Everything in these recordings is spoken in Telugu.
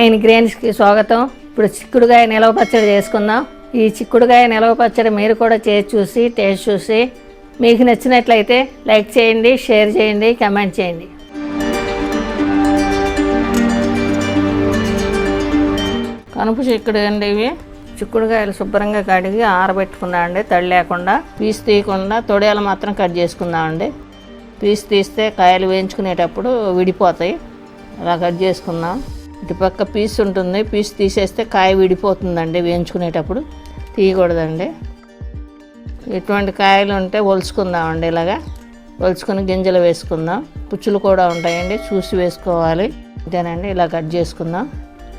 9 Grainsకి స్వాగతం. ఇప్పుడు చిక్కుడుకాయ నిలవ పచ్చడి చేసుకుందాం. ఈ చిక్కుడుకాయ నిలవ పచ్చడి మీరు కూడా చేసి చూసి టేస్ట్ చూసి మీకు నచ్చినట్లయితే లైక్ చేయండి, షేర్ చేయండి, కామెంట్ చేయండి. కనుపు చిక్కుడు అండి. ఇవి చిక్కుడుకాయలు శుభ్రంగా కడిగి ఆరబెట్టుకున్నామండి. తడి లేకుండా పీస్ తీయకుండా తొడియాలు మాత్రం కట్ చేసుకుందామండి. పీస్ తీస్తే కాయలు వేయించుకునేటప్పుడు విడిపోతాయి. అలా కట్ చేసుకుందాం. ఇటు పక్క పీస్ ఉంటుంది, పీస్ తీసేస్తే కాయ విడిపోతుందండి. వేయించుకునేటప్పుడు తీయకూడదండి. ఇటువంటి కాయలు ఉంటే ఒలుచుకుందామండి. ఇలాగా ఒలుచుకొని గింజలు వేసుకుందాం. పుచ్చులు కూడా ఉంటాయండి, చూసి వేసుకోవాలి. ఇదేనండి, ఇలా కట్ చేసుకుందాం.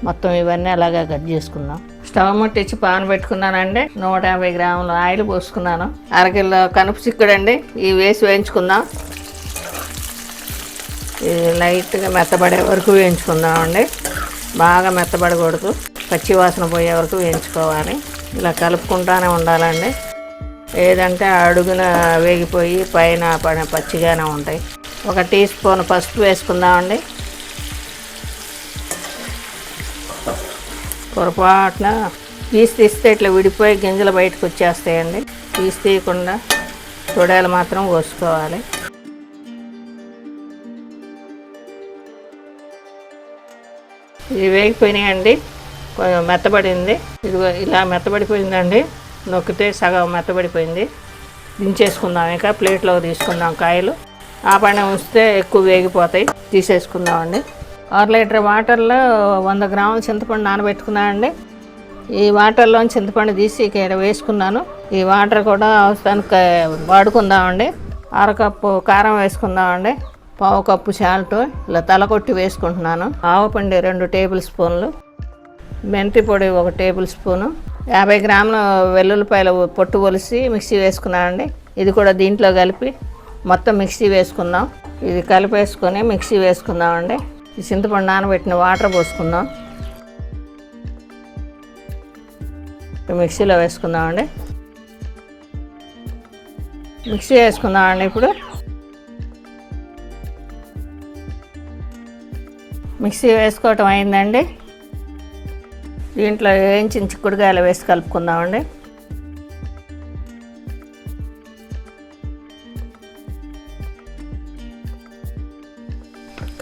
మొత్తం ఇవన్నీ అలాగే కట్ చేసుకుందాం. స్టవ్ ముట్టించి పాన్ పెట్టుకున్నానండి. 150 గ్రాముల ఆయిల్ పోసుకున్నాను. అరకిలో కనుపు చిక్కుడండి. ఇవి వేసి వేయించుకుందాం. ఇది లైట్గా మెత్తబడే వరకు వేయించుకుందామండి. బాగా మెత్తబడకూడదు, పచ్చి వాసన పోయే వరకు వేయించుకోవాలి. ఇలా కలుపుకుంటానే ఉండాలండి. ఏదంటే అడుగున వేగిపోయి పైన పచ్చిగానే ఉంటాయి. 1 టీ స్పూన్ పసుపు వేసుకుందామండి. పొరపాటున పీస్ తీస్తే ఇట్లా విడిపోయి గింజలు బయటకు వచ్చేస్తాయండి. పీస్ తీయకుండా తొడాలు మాత్రం కోసుకోవాలి. ఇది వేగిపోయినాయండి, కొంచెం మెత్తబడింది. ఇది ఇలా మెత్తబడిపోయిందండి. నొక్కితే సగం మెత్తబడిపోయింది. దించేసుకుందాం. ఇంకా ప్లేట్లో తీసుకుందాం. కాయలు ఆ పైన ఉంచితే ఎక్కువ వేగిపోతాయి. తీసేసుకుందామండి. 6 లీటర్ వాటర్లో 100 గ్రాముల చింతపండు నానబెట్టుకున్నానండి. ఈ వాటర్లో చింతపండు తీసి ఇక్కడ వేసుకున్నాను. ఈ వాటర్ కూడా అవసరానికి వాడుకుందామండి. 1/2 కప్పు కారం వేసుకుందామండి. 1/4 కప్పు సాల్ట్ ఇలా తలకొట్టి వేసుకుంటున్నాను. ఆవపిండి 2 టేబుల్ స్పూన్లు, మెంతి పొడి 1 టేబుల్ స్పూను, 50 గ్రాముల వెల్లుల్లిపాయల పొట్టు ఒలిసి మిక్సీ వేసుకున్నానండి. ఇది కూడా దీంట్లో కలిపి మొత్తం మిక్సీ వేసుకుందాం. ఇది కలిపేసుకొని మిక్సీ వేసుకుందామండి. ఈ చింతపండు నానబెట్టిన వాటర్ పోసుకుందాం. మిక్సీలో వేసుకుందామండి. మిక్సీ వేసుకుందామండి. ఇప్పుడు మిక్సీ వేసుకోవటం అయిందండి. దీంట్లో వేయించిన చిక్కుడుకాయలు వేసి కలుపుకుందామండి.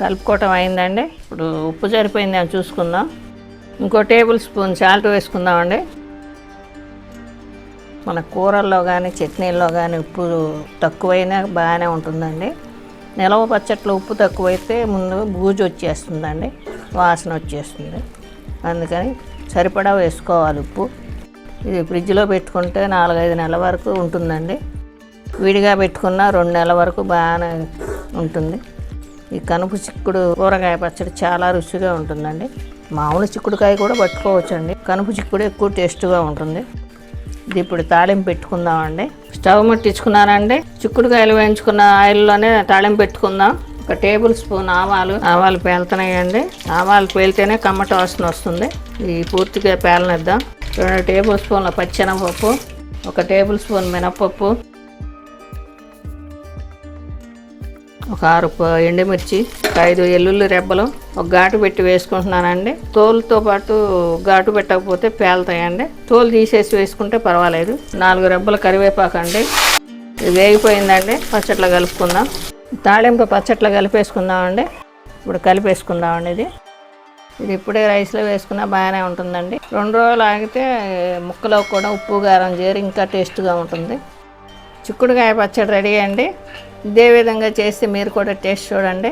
కలుపుకోవటం అయిందండి. ఇప్పుడు ఉప్పు సరిపోయింది అని చూసుకుందాం. ఇంకో టేబుల్ స్పూన్ సాల్ట్ వేసుకుందామండి. మన కూరల్లో కానీ చట్నీల్లో కానీ ఉప్పు తక్కువైనా బాగానే ఉంటుందండి. నిలవ పచ్చట్లో ఉప్పు తక్కువైతే ముందు బూజు వచ్చేస్తుందండి, వాసన వచ్చేస్తుంది. అందుకని సరిపడా వేసుకోవాలి ఉప్పు. ఇది ఫ్రిడ్జ్లో పెట్టుకుంటే 4-5 నెలల వరకు ఉంటుందండి. విడిగా పెట్టుకున్న 2 నెలల వరకు బాగానే ఉంటుంది. ఈ కనుపు చిక్కుడు కూరగాయ పచ్చడి చాలా రుచిగా ఉంటుందండి. మామూలు చిక్కుడుకాయ కూడా పట్టుకోవచ్చండి. కనుపు చిక్కుడు ఎక్కువ టేస్ట్గా ఉంటుంది. ఇది ఇప్పుడు తాళింపు పెట్టుకుందామండి. స్టవ్ ముట్టించుకున్నానండి. చిక్కుడుకాయలు వేయించుకున్న ఆయిల్లోనే తాళింపు పెట్టుకుందాం. 1 టేబుల్ స్పూన్ ఆవాలు పేలుతున్నాయండి. ఆవాలు పేలితేనే కమ్మటి వాసన వస్తుంది. ఈ పూర్తిగా పేలనిద్దాం. 2 టేబుల్ స్పూన్ల పచ్చెనపప్పు, 1 టేబుల్ స్పూన్ మినపప్పు, 6 ఎండుమిర్చి, 5 ఎల్లుల్లి రెబ్బలు, 1 ఘాటు పెట్టి వేసుకుంటున్నానండి. తోలుతో పాటు ఘాటు పెట్టకపోతే పేలుతాయండి. తోలు తీసేసి వేసుకుంటే పర్వాలేదు. 4 రెబ్బల కరివేపాకు అండి. ఇది వేగిపోయిందండి. పచ్చట్లో కలుపుకుందాం. తాళింపు పచ్చట్లో కలిపేసుకుందామండి. ఇప్పుడు కలిపేసుకుందామండి. ఇది ఇప్పుడే రైస్లో వేసుకున్నా బాగానే ఉంటుందండి. 2 రోజులు ఆగితే ముక్కలో కూడా ఉప్పు కారం చేరి ఇంకా టేస్ట్గా ఉంటుంది. చిక్కుడుకాయ పచ్చడి రెడీ అండి. ఇదే విధంగా చేసి మీరు కూడా టేస్ట్ చూడండి.